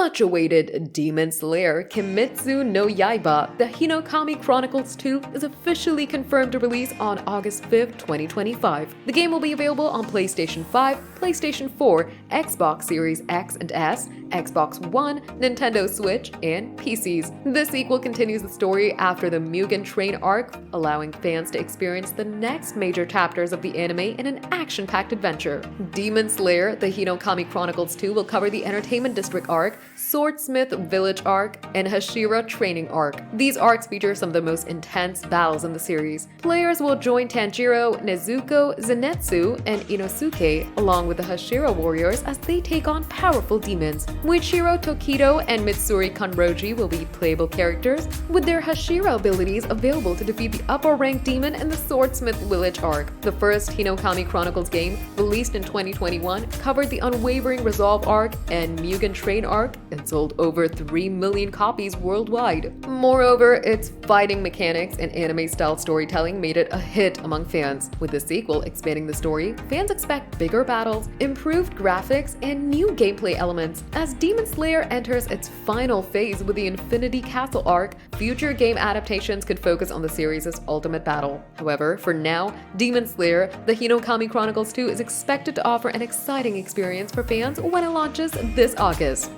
much awaited Demon Slayer Kimetsu no Yaiba, the Hinokami Chronicles 2 is officially confirmed to release on August 5th, 2025. The game will be available on PlayStation 5, PlayStation 4, Xbox Series X and S, Xbox One, Nintendo Switch, and PCs. The sequel continues the story after the Mugen Train arc, allowing fans to experience the next major chapters of the anime in an action-packed adventure. Demon Slayer, the Hinokami Chronicles 2 will cover the Entertainment District arc, Swordsmith Village arc, and Hashira Training arc. These arcs feature some of the most intense battles in the series. Players will join Tanjiro, Nezuko, Zenitsu, and Inosuke, along with the Hashira warriors as they take on powerful demons. Muichiro Tokido and Mitsuri Kanroji will be playable characters, with their Hashira abilities available to defeat the upper-ranked demon in the Swordsmith Village arc. The first Hinokami Chronicles game, released in 2021, covered the Unwavering Resolve arc and Mugen Train arc and sold over 3 million copies worldwide. Moreover, its fighting mechanics and anime-style storytelling made it a hit among fans. With the sequel expanding the story, fans expect bigger battles, improved graphics, and new gameplay elements. As Demon Slayer enters its final phase with the Infinity Castle arc, future game adaptations could focus on the series' ultimate battle. However, for now, Demon Slayer, the Hinokami Chronicles 2 is expected to offer an exciting experience for fans when it launches this August.